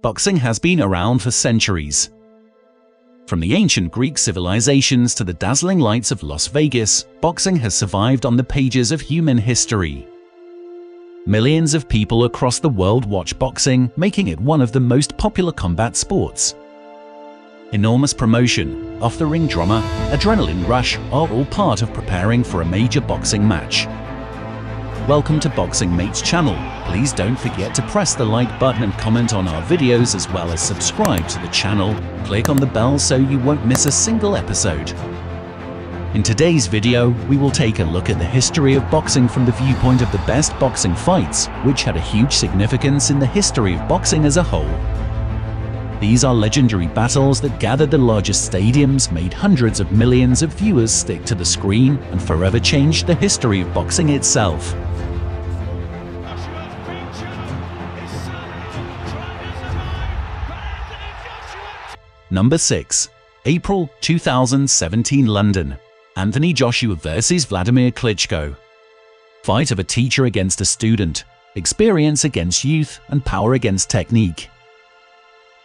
Boxing has been around for centuries. From the ancient Greek civilizations to the dazzling lights of Las Vegas, boxing has survived on the pages of human history. Millions of people across the world watch boxing, making it one of the most popular combat sports. Enormous promotion, off-the-ring drama, adrenaline rush are all part of preparing for a major boxing match. Welcome to Boxing Mate's channel. Please don't forget to press the like button and comment on our videos, as well as subscribe to the channel. Click on the bell so you won't miss a single episode. In today's video, we will take a look at the history of boxing from the viewpoint of the best boxing fights, which had a huge significance in the history of boxing as a whole. These are legendary battles that gathered the largest stadiums, made hundreds of millions of viewers stick to the screen, and forever changed the history of boxing itself. Number 6. April 2017 London. Anthony Joshua vs Vladimir Klitschko. Fight of a teacher against a student, experience against youth, and power against technique.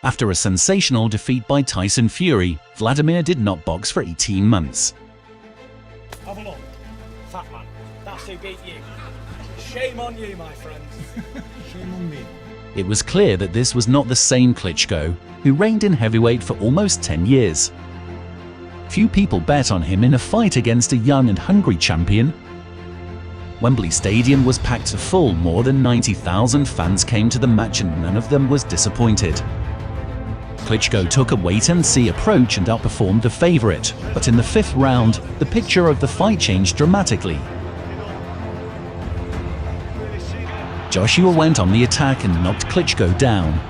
After a sensational defeat by Tyson Fury, Vladimir did not box for 18 months. Have a look. Fat man. That's who beat you. Shame on you, my friend. Shame on me. It was clear that this was not the same Klitschko, who reigned in heavyweight for almost 10 years. Few people bet on him in a fight against a young and hungry champion. Wembley Stadium was packed to full. More than 90,000 fans came to the match, and none of them was disappointed. Klitschko took a wait-and-see approach and outperformed the favorite, but in the 5th round, the picture of the fight changed dramatically. Joshua went on the attack and knocked Klitschko down.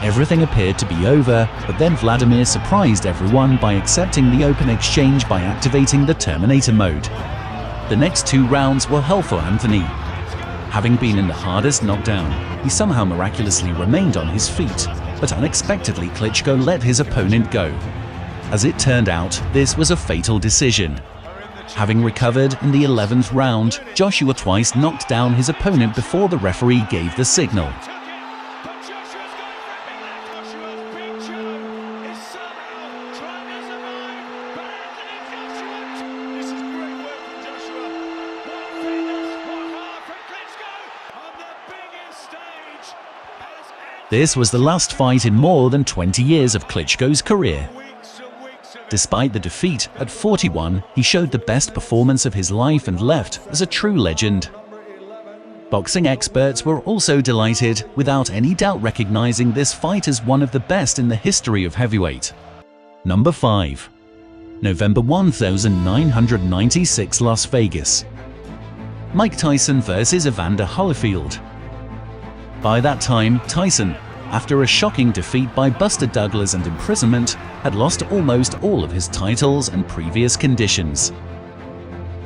Everything appeared to be over, but then Vladimir surprised everyone by accepting the open exchange by activating the Terminator mode. The next 2 rounds were hell for Anthony. Having been in the hardest knockdown, he somehow miraculously remained on his feet, but unexpectedly Klitschko let his opponent go. As it turned out, this was a fatal decision. Having recovered in the 11th round, Joshua twice knocked down his opponent before the referee gave the signal. This was the last fight in more than 20 years of Klitschko's career. Despite the defeat, at 41, he showed the best performance of his life and left as a true legend. Boxing experts were also delighted, without any doubt recognizing this fight as one of the best in the history of heavyweight. Number 5. November 1996 Las Vegas. Mike Tyson vs Evander Holyfield. By that time, Tyson, after a shocking defeat by Buster Douglas and imprisonment, had lost almost all of his titles and previous conditions.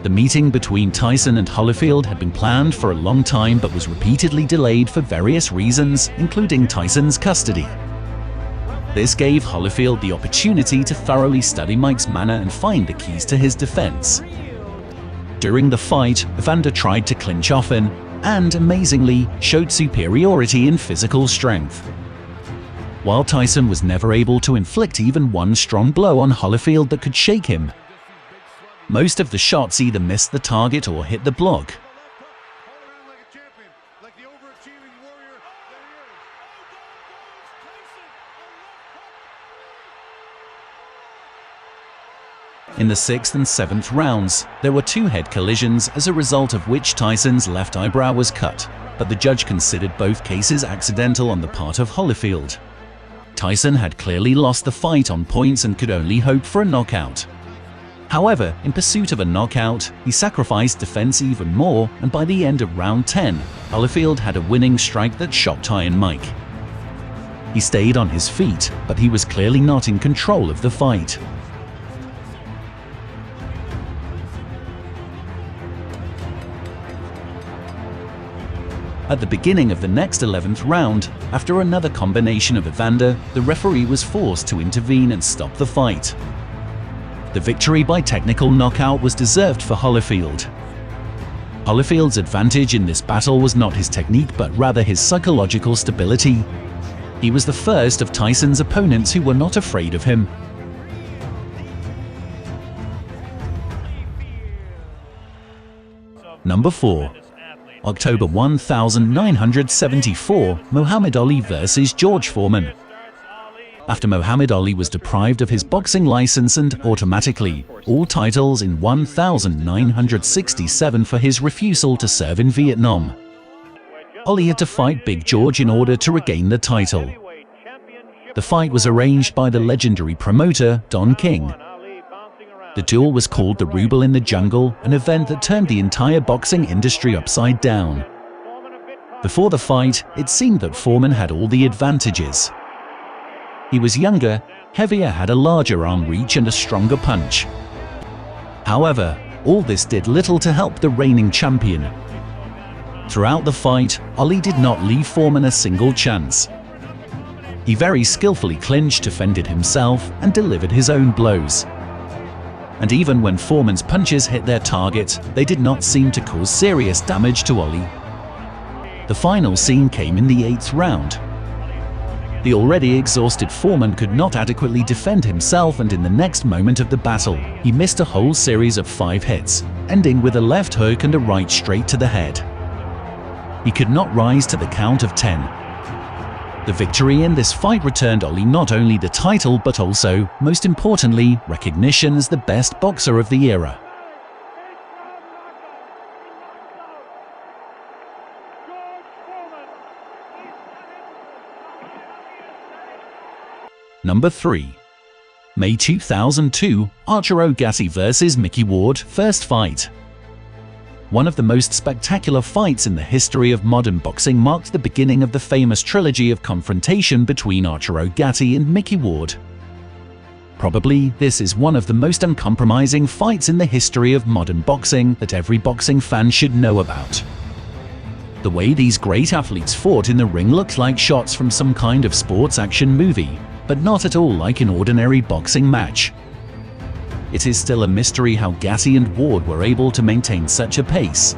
The meeting between Tyson and Holyfield had been planned for a long time, but was repeatedly delayed for various reasons, including Tyson's custody. This gave Holyfield the opportunity to thoroughly study Mike's manner and find the keys to his defense. During the fight, Evander tried to clinch often, and, amazingly, showed superiority in physical strength. While Tyson was never able to inflict even one strong blow on Holyfield that could shake him. Most of the shots either missed the target or hit the block. In the 6th and 7th rounds, there were 2 head collisions, as a result of which Tyson's left eyebrow was cut, but the judge considered both cases accidental on the part of Holyfield. Tyson had clearly lost the fight on points and could only hope for a knockout. However, in pursuit of a knockout, he sacrificed defense even more, and by the end of round 10, Holyfield had a winning strike that shocked Iron Mike. He stayed on his feet, but he was clearly not in control of the fight. At the beginning of the next 11th round, after another combination of Evander, the referee was forced to intervene and stop the fight. The victory by technical knockout was deserved for Holyfield. Holyfield's advantage in this battle was not his technique, but rather his psychological stability. He was the first of Tyson's opponents who were not afraid of him. Number 4. October 1974, Muhammad Ali vs. George Foreman. After Muhammad Ali was deprived of his boxing license and automatically all titles in 1967 for his refusal to serve in Vietnam, Ali had to fight Big George in order to regain the title. The fight was arranged by the legendary promoter Don King. The duel was called the Ruble in the Jungle, an event that turned the entire boxing industry upside down. Before the fight, it seemed that Foreman had all the advantages. He was younger, heavier, had a larger arm reach and a stronger punch. However, all this did little to help the reigning champion. Throughout the fight, Ali did not leave Foreman a single chance. He very skillfully clinched, defended himself, and delivered his own blows. And even when Foreman's punches hit their target, they did not seem to cause serious damage to Ali. The final scene came in the 8th round. The already exhausted Foreman could not adequately defend himself, and in the next moment of the battle, he missed a whole series of 5 hits, ending with a left hook and a right straight to the head. He could not rise to the count of 10. The victory in this fight returned Ali not only the title but also, most importantly, recognition as the best boxer of the era. Number 3. May 2002, Arturo Gatti vs. Mickey Ward, first fight. One of the most spectacular fights in the history of modern boxing marked the beginning of the famous trilogy of confrontation between Arturo Gatti and Mickey Ward. Probably, this is one of the most uncompromising fights in the history of modern boxing that every boxing fan should know about. The way these great athletes fought in the ring looked like shots from some kind of sports action movie, but not at all like an ordinary boxing match. It is still a mystery how Gatti and Ward were able to maintain such a pace.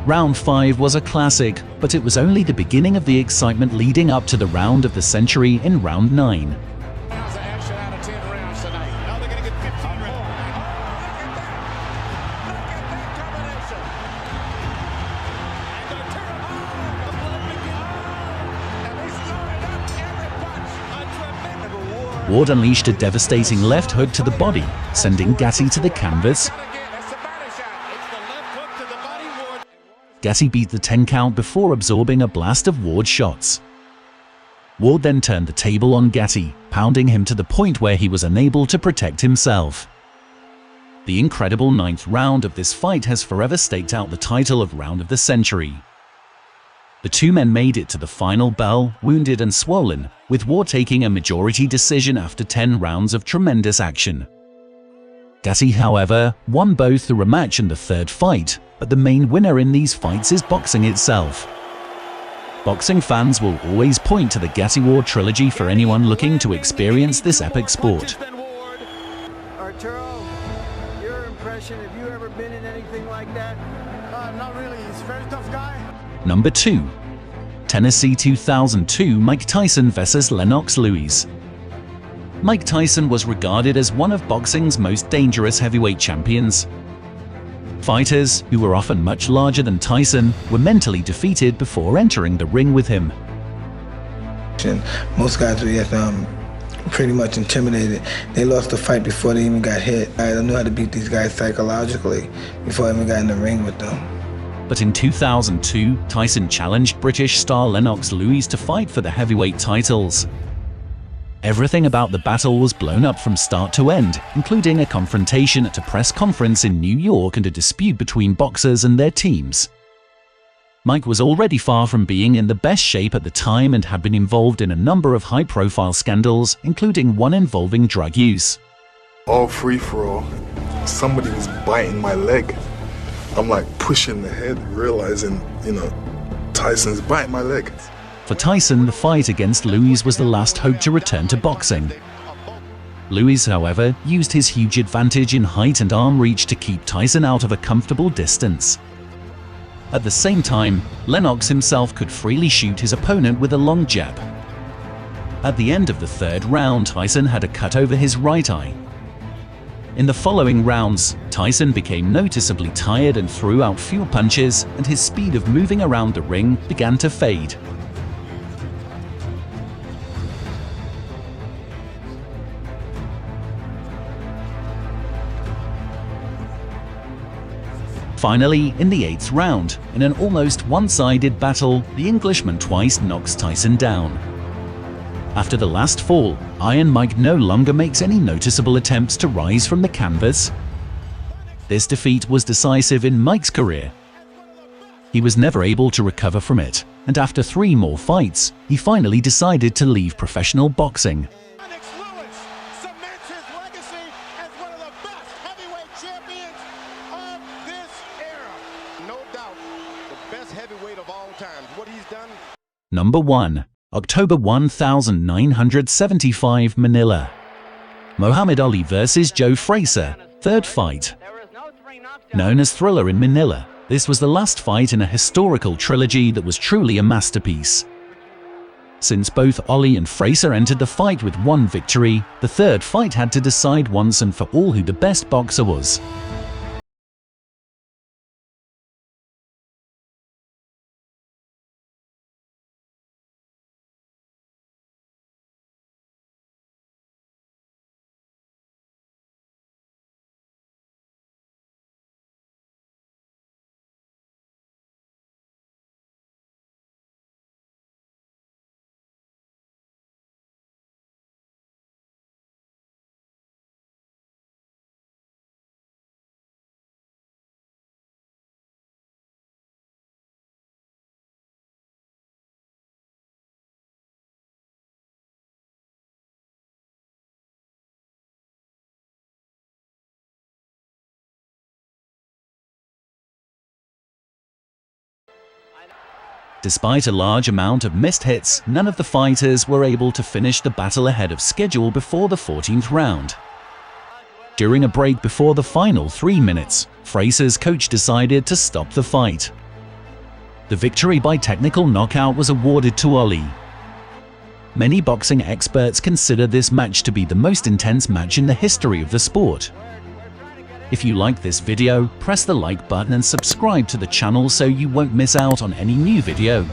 Round 5 was a classic, but it was only the beginning of the excitement leading up to the round of the century in round 9. Ward unleashed a devastating left hook to the body, sending Gatti to the canvas. Gatti beat the 10 count before absorbing a blast of Ward's shots. Ward then turned the table on Gatti, pounding him to the point where he was unable to protect himself. The incredible 9th round of this fight has forever staked out the title of round of the century. The two men made it to the final bell, wounded and swollen, with Ward taking a majority decision after 10 rounds of tremendous action. Gatti, however, won both the rematch and the third fight, but the main winner in these fights is boxing itself. Boxing fans will always point to the Gatti-Ward trilogy for anyone looking to experience this epic sport. Arturo, your impression, have you ever been in anything like that? Not really, he's a very tough guy. Number 2. Tennessee 2002, Mike Tyson vs. Lennox Lewis. Mike Tyson was regarded as one of boxing's most dangerous heavyweight champions. Fighters, who were often much larger than Tyson, were mentally defeated before entering the ring with him. Most guys were pretty much intimidated. They lost the fight before they even got hit. I knew how to beat these guys psychologically before I even got in the ring with them. But in 2002, Tyson challenged British star Lennox Lewis to fight for the heavyweight titles. Everything about the battle was blown up from start to end, including a confrontation at a press conference in New York and a dispute between boxers and their teams. Mike was already far from being in the best shape at the time and had been involved in a number of high-profile scandals, including one involving drug use. All free-for-all, somebody was biting my leg. I'm like pushing the head, realizing, Tyson's biting my leg. For Tyson, the fight against Lewis was the last hope to return to boxing. Lewis, however, used his huge advantage in height and arm reach to keep Tyson out of a comfortable distance. At the same time, Lennox himself could freely shoot his opponent with a long jab. At the end of the third round, Tyson had a cut over his right eye. In the following rounds, Tyson became noticeably tired and threw out fewer punches, and his speed of moving around the ring began to fade. Finally, in the 8th round, in an almost one-sided battle, the Englishman twice knocks Tyson down. After the last fall, Iron Mike no longer makes any noticeable attempts to rise from the canvas. This defeat was decisive in Mike's career. He was never able to recover from it, and after 3 more fights, he finally decided to leave professional boxing. Number 1. October 1975, Manila. Muhammad Ali vs. Joe Frazier, 3rd fight. Known as Thriller in Manila, this was the last fight in a historical trilogy that was truly a masterpiece. Since both Ali and Frazier entered the fight with 1 victory, the 3rd fight had to decide once and for all who the best boxer was. Despite a large amount of missed hits, none of the fighters were able to finish the battle ahead of schedule before the 14th round. During a break before the final 3 minutes, Frazier's coach decided to stop the fight. The victory by technical knockout was awarded to Ali. Many boxing experts consider this match to be the most intense match in the history of the sport. If you like this video, press the like button and subscribe to the channel so you won't miss out on any new video.